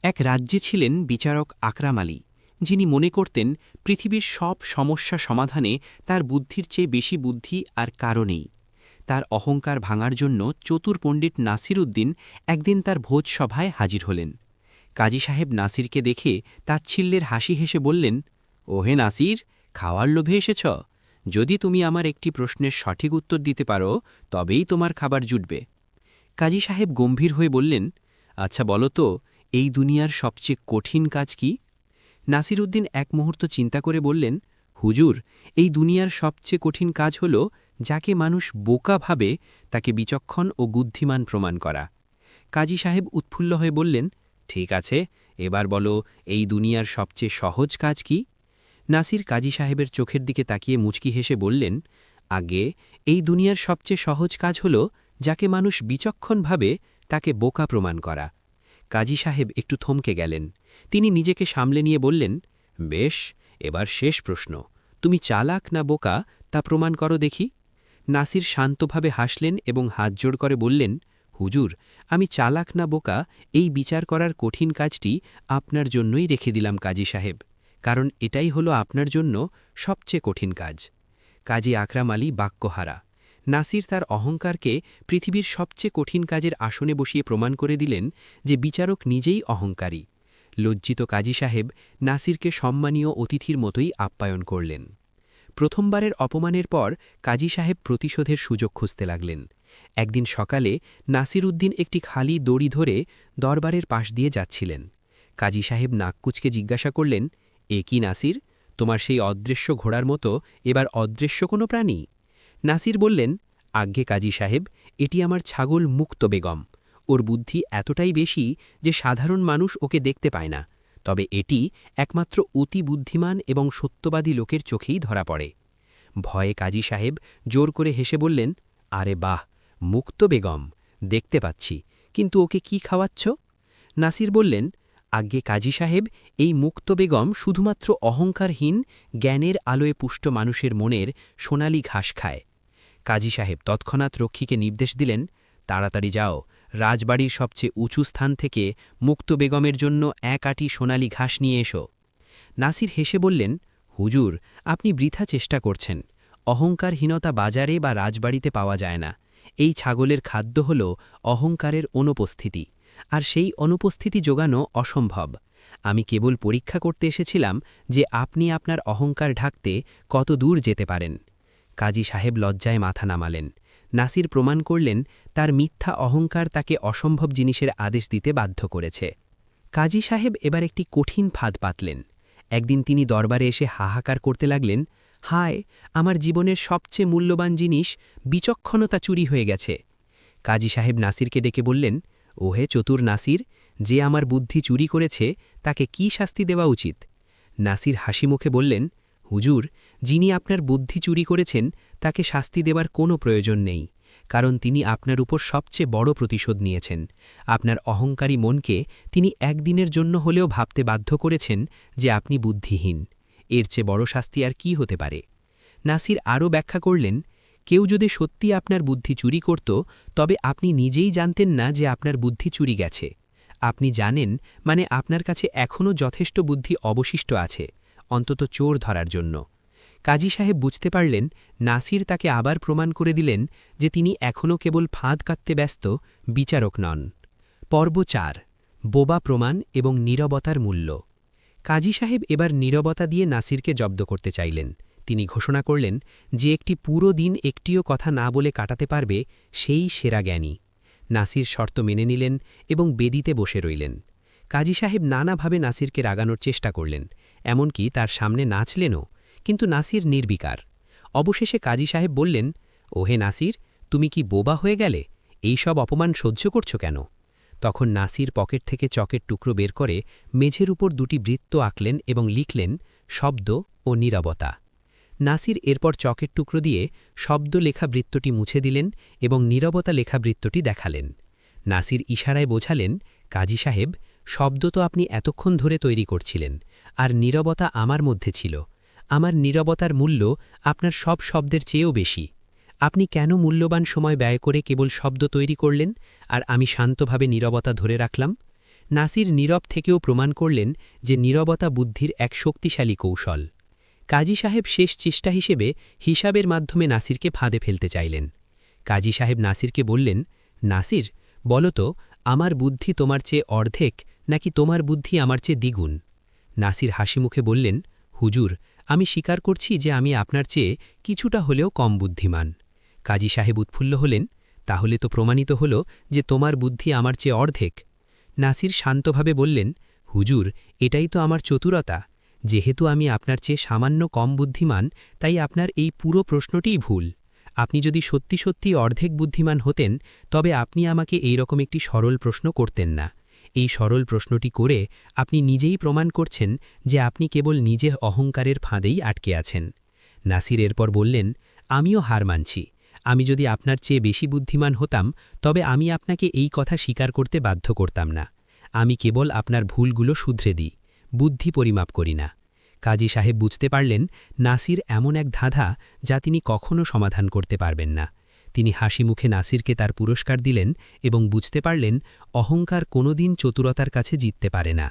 এক রাজ্যে ছিলেন বিচারক আকরাম আলী, যিনি মনে করতেন পৃথিবীর সব সমস্যা সমাধানে তার বুদ্ধির চেয়ে বেশি বুদ্ধি আর কারও নেই। তার অহংকার ভাঙার জন্য চতুর পণ্ডিত নাসির উদ্দিন একদিন তার ভোজসভায় হাজির হলেন। কাজী সাহেব নাসিরকে দেখে তাচ্ছিল্যের হাসি হেসে বললেন, ওহে নাসির, খাওয়ার লোভে এসেছ? যদি তুমি আমার একটি প্রশ্নের সঠিক উত্তর দিতে পারো তবেই তোমার খাবার জুটবে। কাজী সাহেব গম্ভীর হয়ে বললেন, আচ্ছা বলো তো, এই দুনিয়ার সবচেয়ে কঠিন কাজ কি? নাসির উদ্দিন এক মুহূর্ত চিন্তা করে বললেন, হুজুর, এই দুনিয়ার সবচেয়ে কঠিন কাজ হল যাকে মানুষ বোকা ভাবে তাকে বিচক্ষণ ও বুদ্ধিমান প্রমাণ করা। কাজী সাহেব উৎফুল্ল হয়ে বললেন, ঠিক আছে, এবার বলো, এই দুনিয়ার সবচেয়ে সহজ কাজ কি? নাসির কাজী সাহেবের চোখের দিকে তাকিয়ে মুচকি হেসে বললেন, আগে, এই দুনিয়ার সবচেয়ে সহজ কাজ হল যাকে মানুষ বিচক্ষণ ভাবে তাকে বোকা প্রমাণ করা। কাজী সাহেব একটু থমকে গেলেন। তিনি নিজেকে সামলে নিয়ে বললেন, বেশ, এবার শেষ প্রশ্ন, তুমি চালাক না বোকা তা প্রমাণ করো দেখি। নাসির শান্তভাবে হাসলেন এবং হাত জোড় করে বললেন, হুজুর, আমি চালাক না বোকা এই বিচার করার কঠিন কাজটি আপনার জন্যই রেখে দিলাম কাজী সাহেব, কারণ এটাই হলো আপনার জন্য সবচেয়ে কঠিন কাজ। কাজী আকরাম আলী বাক্যহারা। নাসির তার অহংকারকে পৃথিবীর সবচেয়ে কঠিন কাজের আসনে বসিয়ে প্রমাণ করে দিলেন যে বিচারক নিজেই অহংকারী। লজ্জিত কাজী সাহেব নাসিরকে সম্মানীয় অতিথির মতোই আপ্যায়ন করলেন। প্রথমবারের অপমানের পর কাজী সাহেব প্রতিশোধের সুযোগ খুঁজতে লাগলেন। একদিন সকালে নাসির উদ্দিন একটি খালি দড়ি ধরে দরবারের পাশ দিয়ে যাচ্ছিলেন। কাজী সাহেব নাক কুঁচকে জিজ্ঞাসা করলেন, এ কি নাসির, তোমার সেই অদৃশ্য ঘোড়ার মতো এবার অদৃশ্য কোনো প্রাণী? নাসির বললেন, আজ্ঞে কাজী সাহেব, এটি আমার ছাগল মুক্ত বেগম। ওর বুদ্ধি এতটাই বেশি যে সাধারণ মানুষ ওকে দেখতে পায় না, তবে এটি একমাত্র অতি বুদ্ধিমান এবং সত্যবাদী লোকের চোখেই ধরা পড়ে। ভয়ে কাজী সাহেব জোর করে হেসে বললেন, আরে বাহ, মুক্ত বেগম, দেখতে পাচ্ছি, কিন্তু ওকে কি খাওয়াচ্ছ? নাসির বললেন, আজ্ঞে কাজী সাহেব, এই মুক্ত বেগম শুধুমাত্র অহংকারহীন, জ্ঞানের আলোয় পুষ্ট মানুষের মনের সোনালি ঘাস খায়। কাজী সাহেব তৎক্ষণাৎ রক্ষীকে নির্দেশ দিলেন, তাড়াতাড়ি যাও, রাজবাড়ির সবচেয়ে উঁচু স্থান থেকে মুক্ত বেগমের জন্য এক আঁটি সোনালি ঘাস নিয়ে এসো। নাসির হেসে বললেন, হুজুর, আপনি বৃথা চেষ্টা করছেন। অহংকারহীনতা বাজারে বা রাজবাড়িতে পাওয়া যায় না। এই ছাগলের খাদ্য হল অহংকারের অনুপস্থিতি, আর সেই অনুপস্থিতি যোগানো অসম্ভব। আমি কেবল পরীক্ষা করতে এসেছিলাম যে আপনি আপনার অহংকার ঢাকতে কত দূর যেতে পারেন। কাজী সাহেব লজ্জায় মাথা নামালেন। নাসির প্রমাণ করলেন তার মিথ্যা অহংকার তাকে অসম্ভব জিনিসের আদেশ দিতে বাধ্য করেছে। কাজী সাহেব এবার একটি কঠিন ফাঁদ পাতলেন। একদিন তিনি দরবারে এসে হাহাকার করতে লাগলেন, হায়, আমার জীবনের সবচেয়ে মূল্যবান জিনিস বিচক্ষণতা চুরি হয়ে গেছে। কাজী সাহেব নাসিরকে ডেকে বললেন, ওহে চতুর নাসির, যে আমার বুদ্ধি চুরি করেছে তাকে কি শাস্তি দেওয়া উচিত? নাসির হাসি মুখে বললেন, হুজুর, যিনি আপনার বুদ্ধি চুরি করেছেন তাকে শাস্তি দেবার কোনো প্রয়োজন নেই, কারণ তিনি আপনার উপর সবচেয়ে বড় প্রতিশোধ নিয়েছেন। আপনার অহংকারী মনকে তিনি একদিনের জন্য হলেও ভাবতে বাধ্য করেছেন যে আপনি বুদ্ধিহীন। এর চেয়ে বড় শাস্তি আর কি হতে পারে? নাসির আরও ব্যাখ্যা করলেন, কেউ যদি সত্যি আপনার বুদ্ধি চুরি করত তবে আপনি নিজেই জানতেন না যে আপনার বুদ্ধি চুরি গেছে। আপনি জানেন, মানে আপনার কাছে এখনও যথেষ্ট বুদ্ধি অবশিষ্ট আছে, অন্তত চোর ধরার জন্য। কাজী সাহেব বুঝতে পারলেন নাসির তাকে আবার প্রমাণ করে দিলেন যে তিনি এখনও কেবল ফাঁদ কাটতে ব্যস্ত, বিচারক নন। পর্ব ৪, বোবা প্রমাণ এবং নীরবতার মূল্য। কাজী সাহেব এবার নীরবতা দিয়ে নাসিরকে জব্দ করতে চাইলেন। তিনি ঘোষণা করলেন যে একটি পুরো দিন একটিও কথা না বলে কাটাতে পারবে সেই সেরা জ্ঞানী। নাসির শর্ত মেনে নিলেন এবং বেদিতে বসে রইলেন। কাজী সাহেব নানাভাবে নাসিরকে রাগানোর চেষ্টা করলেন, এমনকি তার সামনে নাচলেনও, কিন্তু নাসির নির্বিকার। অবশেষে কাজী সাহেব বললেন, ওহে নাসির, তুমি কি বোবা হয়ে গেলে? এই সব অপমান সহ্য করছো কেন? তখন নাসির পকেট থেকে চকের টুকরো বের করে মেঝের উপর দুটি বৃত্ত আঁকলেন এবং লিখলেন, শব্দ ও নীরবতা। নাসির এরপর চকের টুকরো দিয়ে শব্দ লেখা বৃত্তটি মুছে দিলেন এবং নীরবতা লেখা বৃত্তটি দেখালেন। নাসির ইশারায় বোঝালেন, কাজী সাহেব, শব্দ তো আপনি এতক্ষণ ধরে তৈরি করছিলেন, আর নীরবতা আমার মধ্যে ছিল। আমার নীরবতার মূল্য আপনার সব শব্দের চেয়েও বেশি। আপনি কেন মূল্যবান সময় ব্যয় করে কেবল শব্দ তৈরি করলেন, আর আমি শান্তভাবে নীরবতা ধরে রাখলাম? নাসির নীরব থেকেও প্রমাণ করলেন যে নীরবতা বুদ্ধির এক শক্তিশালী কৌশল। কাজী সাহেব শেষ চেষ্টা হিসেবে হিসাবের মাধ্যমে নাসিরকে ফাঁদে ফেলতে চাইলেন। কাজী সাহেব নাসিরকে বললেন, নাসির, বলো তো, আমার বুদ্ধি তোমার চেয়ে অর্ধেক নাকি তোমার বুদ্ধি আমার চেয়ে দ্বিগুণ? নাসির হাসিমুখে বললেন, হুজুর, আমি স্বীকার করছি যে আমি আপনার চেয়ে কিছুটা হলেও কম বুদ্ধিমান। কাজী সাহেব উৎফুল্ল হলেন, তাহলে তো প্রমাণিত হল যে তোমার বুদ্ধি আমার চেয়ে অর্ধেক। নাসির শান্তভাবে বললেন, হুজুর, এটাই তো আমার চতুরতা। যেহেতু আমি আপনার চেয়ে সামান্য কম বুদ্ধিমান, তাই আপনার এই পুরো প্রশ্নটিই ভুল। আপনি যদি সত্যি সত্যি অর্ধেক বুদ্ধিমান হতেন, তবে আপনি আমাকে এই রকম একটি সরল প্রশ্ন করতেন না। এই সরল প্রশ্নটি করে আপনি নিজেই প্রমাণ করছেন যে আপনি কেবল নিজের অহংকারের ফাঁদেই আটকে আছেন। নাসির এরপর বললেন, আমিও হার মানছি। আমি যদি আপনার চেয়ে বেশি বুদ্ধিমান হতাম, তবে আমি আপনাকে এই কথা স্বীকার করতে বাধ্য করতাম না। আমি কেবল আপনার ভুলগুলো শুধরে দিই, বুদ্ধি পরিমাপ করি না। কাজী সাহেব বুঝতে পারলেন নাসির এমন এক ধাঁধা যা তিনি কখনো সমাধান করতে পারবেন না। তিনি হাসিমুখে নাসিরকে তার পুরস্কার দিলেন এবং বুঝতে পারলেন অহংকার কোনোদিন চতুরতার কাছে জিততে পারে না।